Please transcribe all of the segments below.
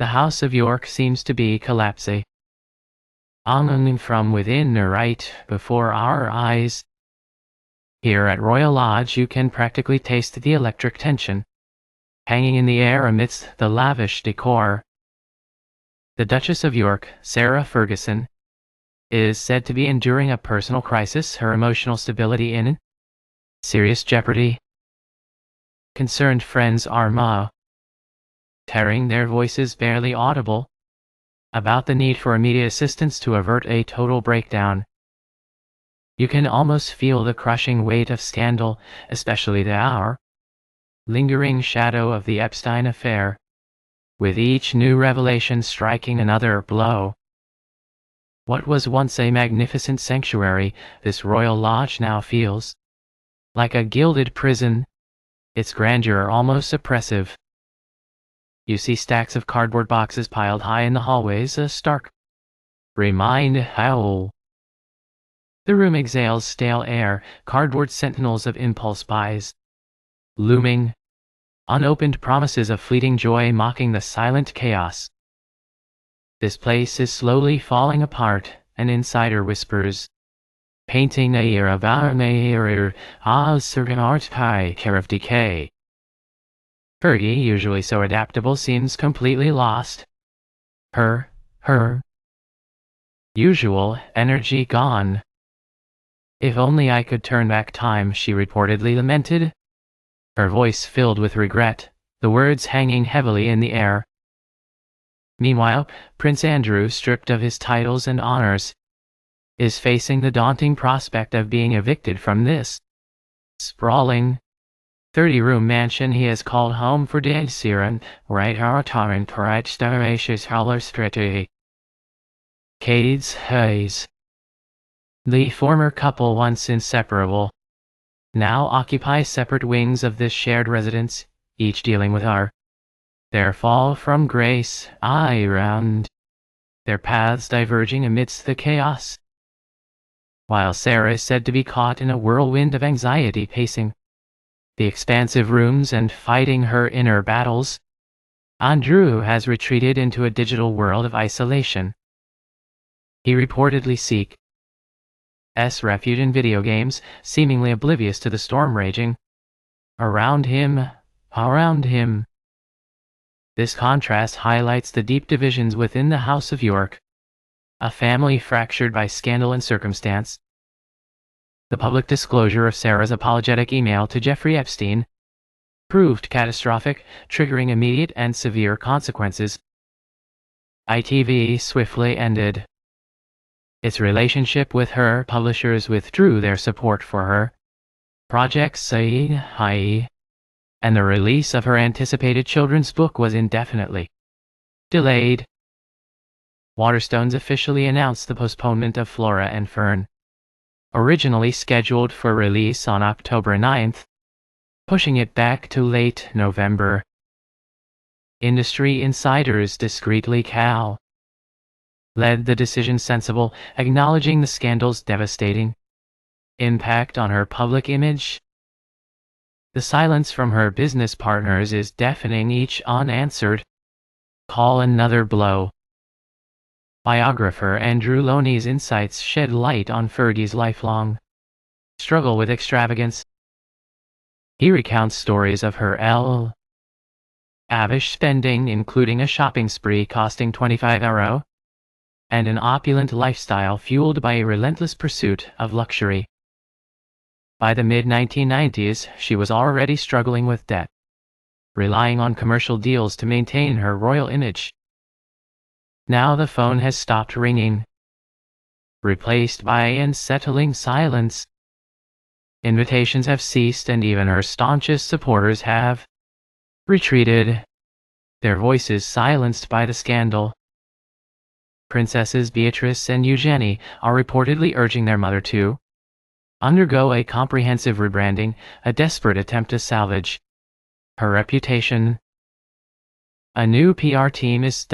The House of York seems to be collapsing. On from within right before our eyes. Here at Royal Lodge you can practically taste the electric tension, hanging in the air amidst the lavish decor. The Duchess of York, Sarah Ferguson, is said to be enduring a personal crisis, her emotional stability in serious jeopardy. Concerned friends are tearing their voices barely audible about the need for immediate assistance to avert a total breakdown. You can almost feel the crushing weight of scandal, especially the lingering shadow of the Epstein affair, with each new revelation striking another blow. What was once a magnificent sanctuary, this royal lodge now feels like a gilded prison, its grandeur almost oppressive. You see stacks of cardboard boxes piled high in the hallways, a stark reminder how the room exhales stale air, cardboard sentinels of impulse buys looming, unopened promises of fleeting joy mocking the silent chaos. This place is slowly falling apart, an insider whispers, painting a year of a certain care of decay. Fergie, usually so adaptable, seems completely lost. Her usual energy gone. If only I could turn back time, she reportedly lamented, her voice filled with regret, the words hanging heavily in the air. Meanwhile, Prince Andrew, stripped of his titles and honors, is facing the daunting prospect of being evicted from this sprawling 30-room mansion he has called home for decades. The former couple, once inseparable, now occupy separate wings of this shared residence, each dealing with their fall from grace, around their paths diverging amidst the chaos. While Sarah is said to be caught in a whirlwind of anxiety pacing the expansive rooms and fighting her inner battles, Andrew has retreated into a digital world of isolation. He reportedly seeks refuge in video games, seemingly oblivious to the storm raging around him. This contrast highlights the deep divisions within the House of York, a family fractured by scandal and circumstance. The public disclosure of Sarah's apologetic email to Jeffrey Epstein proved catastrophic, triggering immediate and severe consequences. ITV swiftly ended its relationship with her. Publishers withdrew their support for her projects, and the release of her anticipated children's book was indefinitely delayed. Waterstones officially announced the postponement of Flora and Fern, originally scheduled for release on October 9th, pushing it back to late November. Industry insiders discreetly led the decision sensible, acknowledging the scandal's devastating impact on her public image. The silence from her business partners is deafening, each unanswered call another blow. Biographer Andrew Loney's insights shed light on Fergie's lifelong struggle with extravagance. He recounts stories of her lavish spending, including a shopping spree costing €25, and an opulent lifestyle fueled by a relentless pursuit of luxury. By the mid-1990s, she was already struggling with debt, relying on commercial deals to maintain her royal image. Now the phone has stopped ringing, replaced by unsettling silence. Invitations have ceased, and even her staunchest supporters have retreated, their voices silenced by the scandal. Princesses Beatrice and Eugenie are reportedly urging their mother to undergo a comprehensive rebranding, a desperate attempt to salvage her reputation. A new PR team is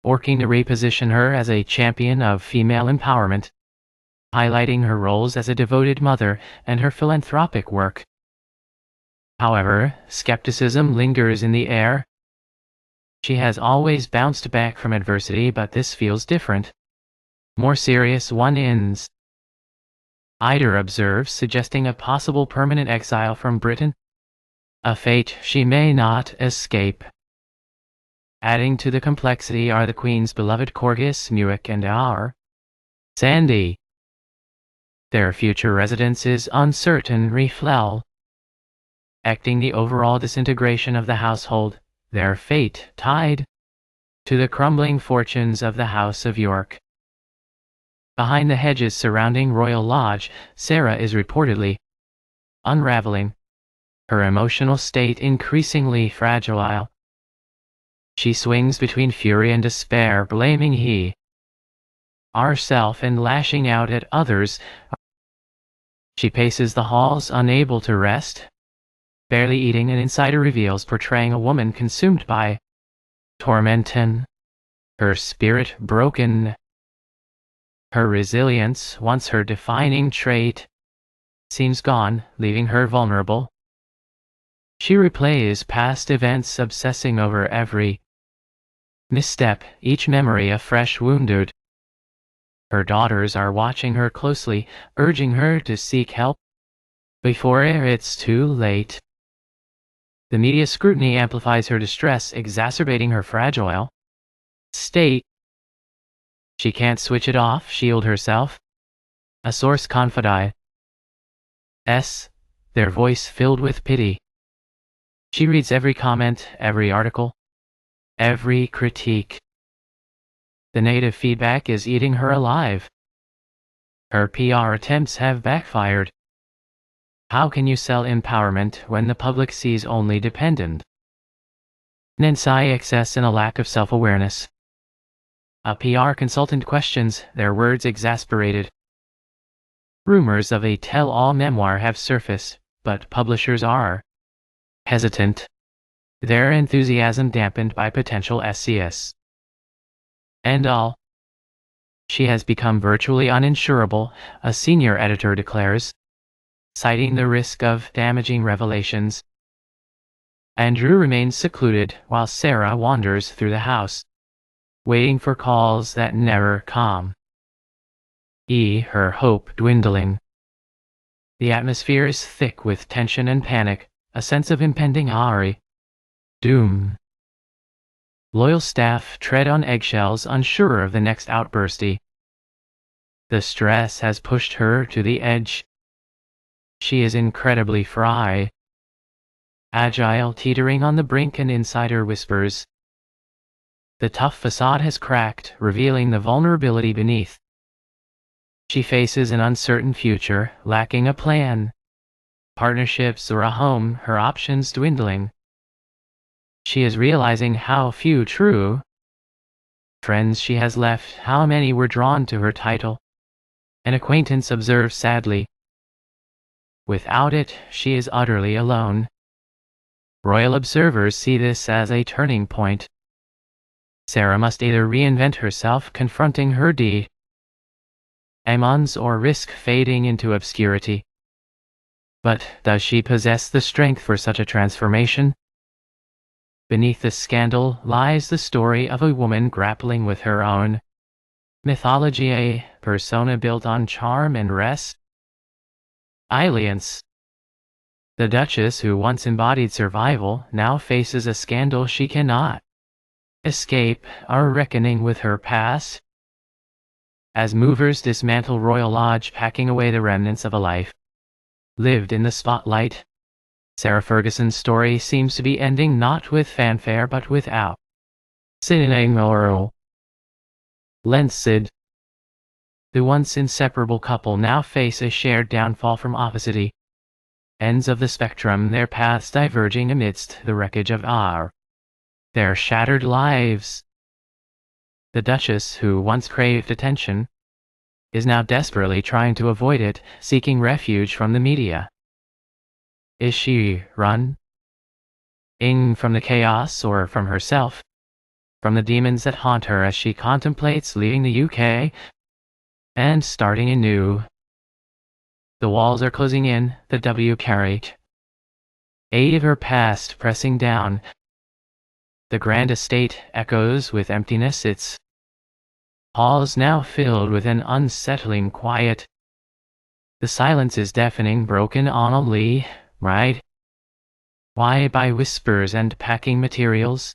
working to reposition her as a champion of female empowerment, highlighting her roles as a devoted mother and her philanthropic work. However, skepticism lingers in the air. She has always bounced back from adversity, but this feels different. More serious one ends. Eider observes, suggesting a possible permanent exile from Britain. A fate she may not escape. Adding to the complexity are the Queen's beloved corgis, Newick and our Sandy. Their future residence is uncertain, Reflell. Acting the overall disintegration of the household, their fate tied to the crumbling fortunes of the House of York. Behind the hedges surrounding Royal Lodge, Sarah is reportedly unraveling, her emotional state increasingly fragile. She swings between fury and despair, blaming herself and lashing out at others. She paces the halls, unable to rest, barely eating. An insider reveals, portraying a woman consumed by tormentin, her spirit broken. Her resilience, once her defining trait, seems gone, leaving her vulnerable. She replays past events, obsessing over every misstep, each memory a fresh wound. Her daughters are watching her closely, urging her to seek help before it's too late. The media scrutiny amplifies her distress, exacerbating her fragile state. She can't switch it off, shield herself. A source confides, their voice filled with pity. She reads every comment, every article, every critique. The negative feedback is eating her alive. Her PR attempts have backfired. How can you sell empowerment when the public sees only dependent excess and a lack of self-awareness? A PR consultant questions, their words exasperated. Rumors of a tell-all memoir have surfaced, but publishers are hesitant, their enthusiasm dampened by potential SCS. And all. She has become virtually uninsurable, a senior editor declares, citing the risk of damaging revelations. Andrew remains secluded while Sarah wanders through the house, waiting for calls that never come. Her hope dwindling. The atmosphere is thick with tension and panic, a sense of impending doom. Loyal staff tread on eggshells, unsure of the next outburst. The stress has pushed her to the edge. She is incredibly fragile, teetering on the brink. An insider whispers, the tough facade has cracked, revealing the vulnerability beneath. She faces an uncertain future, lacking a plan, partnerships, or a home, her options dwindling. She is realizing how few true friends she has left, how many were drawn to her title. An acquaintance observes sadly, without it, she is utterly alone. Royal observers see this as a turning point. Sarah must either reinvent herself, confronting her demons, or risk fading into obscurity. But does she possess the strength for such a transformation? Beneath the scandal lies the story of a woman grappling with her own mythology, a persona built on charm and resilience. The Duchess, who once embodied survival, now faces a scandal she cannot escape, a reckoning with her past. As movers dismantle Royal Lodge, packing away the remnants of a life lived in the spotlight, Sarah Ferguson's story seems to be ending not with fanfare but without cinematic Lensid. The once inseparable couple now face a shared downfall from opposite ends of the spectrum, their paths diverging amidst the wreckage of their shattered lives. The Duchess, who once craved attention, is now desperately trying to avoid it, seeking refuge from the media. Is she running from the chaos, or from herself, from the demons that haunt her as she contemplates leaving the UK and starting anew? The walls are closing in, the W carriage, eight of her past pressing down. The grand estate echoes with emptiness, its halls now filled with an unsettling quiet. The silence is deafening, broken only, right? Why, by whispers and packing materials.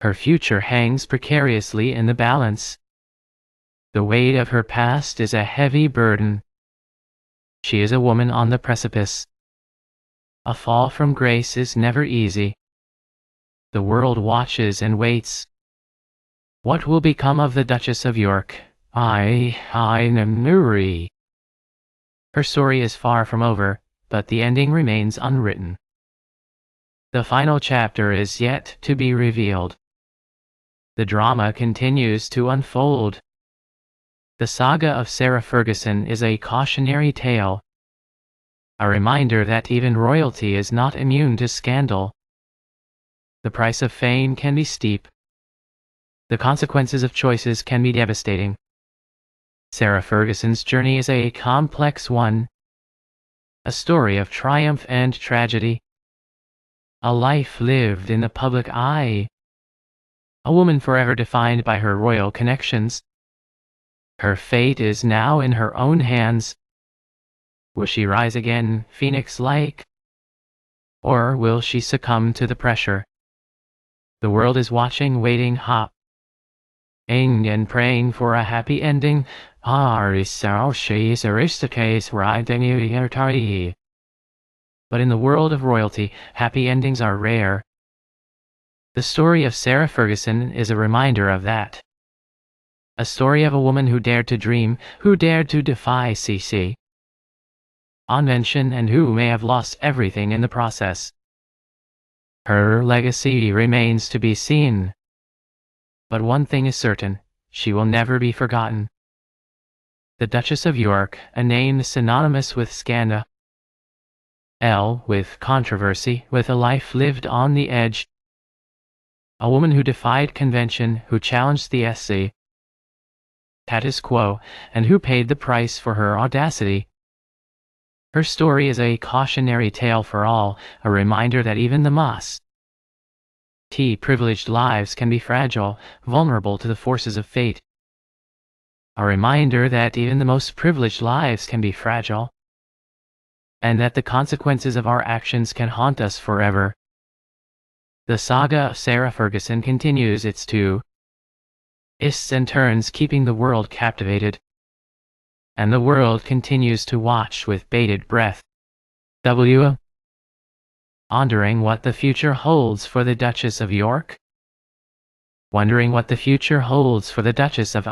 Her future hangs precariously in the balance. The weight of her past is a heavy burden. She is a woman on the precipice. A fall from grace is never easy. The world watches and waits. What will become of the Duchess of York? I am Nuri. Her story is far from over, but the ending remains unwritten. The final chapter is yet to be revealed. The drama continues to unfold. The saga of Sarah Ferguson is a cautionary tale, a reminder that even royalty is not immune to scandal. The price of fame can be steep. The consequences of choices can be devastating. Sarah Ferguson's journey is a complex one, a story of triumph and tragedy, a life lived in the public eye, a woman forever defined by her royal connections. Her fate is now in her own hands. Will she rise again, phoenix-like? Or will she succumb to the pressure? The world is watching, waiting, hoping and praying for a happy ending. But in the world of royalty, happy endings are rare. The story of Sarah Ferguson is a reminder of that. A story of a woman who dared to dream, who dared to defy convention, and who may have lost everything in the process. Her legacy remains to be seen. But one thing is certain, she will never be forgotten. The Duchess of York, a name synonymous with scandal, with controversy, with a life lived on the edge. A woman who defied convention, who challenged the status quo, and who paid the price for her audacity. Her story is a cautionary tale for all, a reminder that even the most privileged lives can be fragile, vulnerable to the forces of fate. A reminder that even the most privileged lives can be fragile, and that the consequences of our actions can haunt us forever. The saga of Sarah Ferguson continues its twists and turns, keeping the world captivated. And the world continues to watch with bated breath. Wondering what the future holds for the Duchess of York? Wondering what the future holds for the Duchess of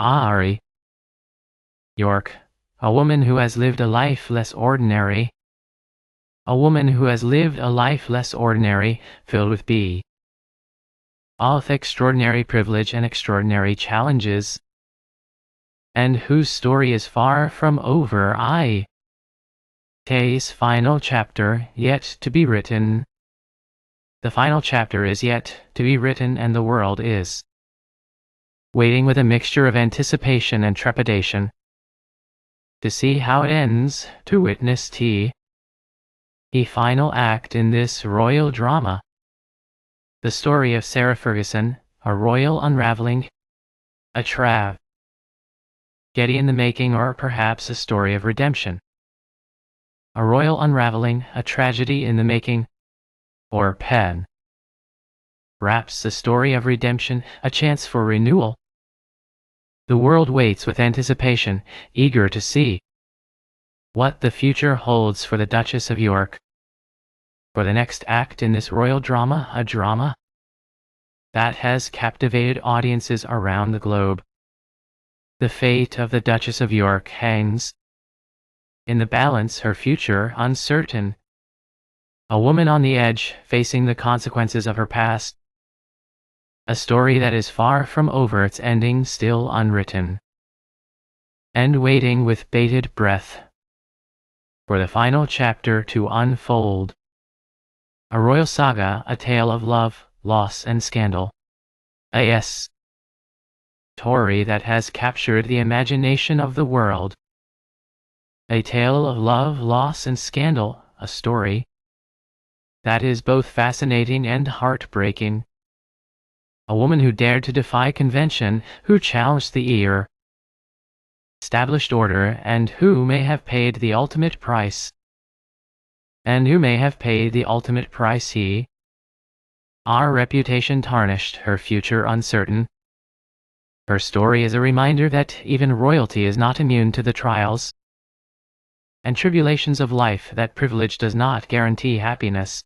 York, a woman who has lived a life less ordinary. A woman who has lived a life less ordinary, filled with extraordinary privilege and extraordinary challenges, and whose story is far from over. Tay's final chapter yet to be written. The final chapter is yet to be written, and the world is waiting with a mixture of anticipation and trepidation to see how it ends, to witness the final act in this royal drama. The story of Sarah Ferguson, a royal unraveling, a tragedy in the making, or perhaps a story of redemption. A royal unraveling, a tragedy in the making, or perhaps a story of redemption, a chance for renewal. The world waits with anticipation, eager to see what the future holds for the Duchess of York. For the next act in this royal drama, a drama that has captivated audiences around the globe. The fate of the Duchess of York hangs in the balance, her future uncertain. A woman on the edge, facing the consequences of her past. A story that is far from over, its ending still unwritten. And waiting with bated breath for the final chapter to unfold. A royal saga, a tale of love, loss, and scandal. A story that has captured the imagination of the world. A tale of love, loss, and scandal, a story that is both fascinating and heartbreaking. A woman who dared to defy convention, who challenged the established order, and who may have paid the ultimate price. Our reputation tarnished, her future uncertain. Her story is a reminder that even royalty is not immune to the trials and tribulations of life, that privilege does not guarantee happiness.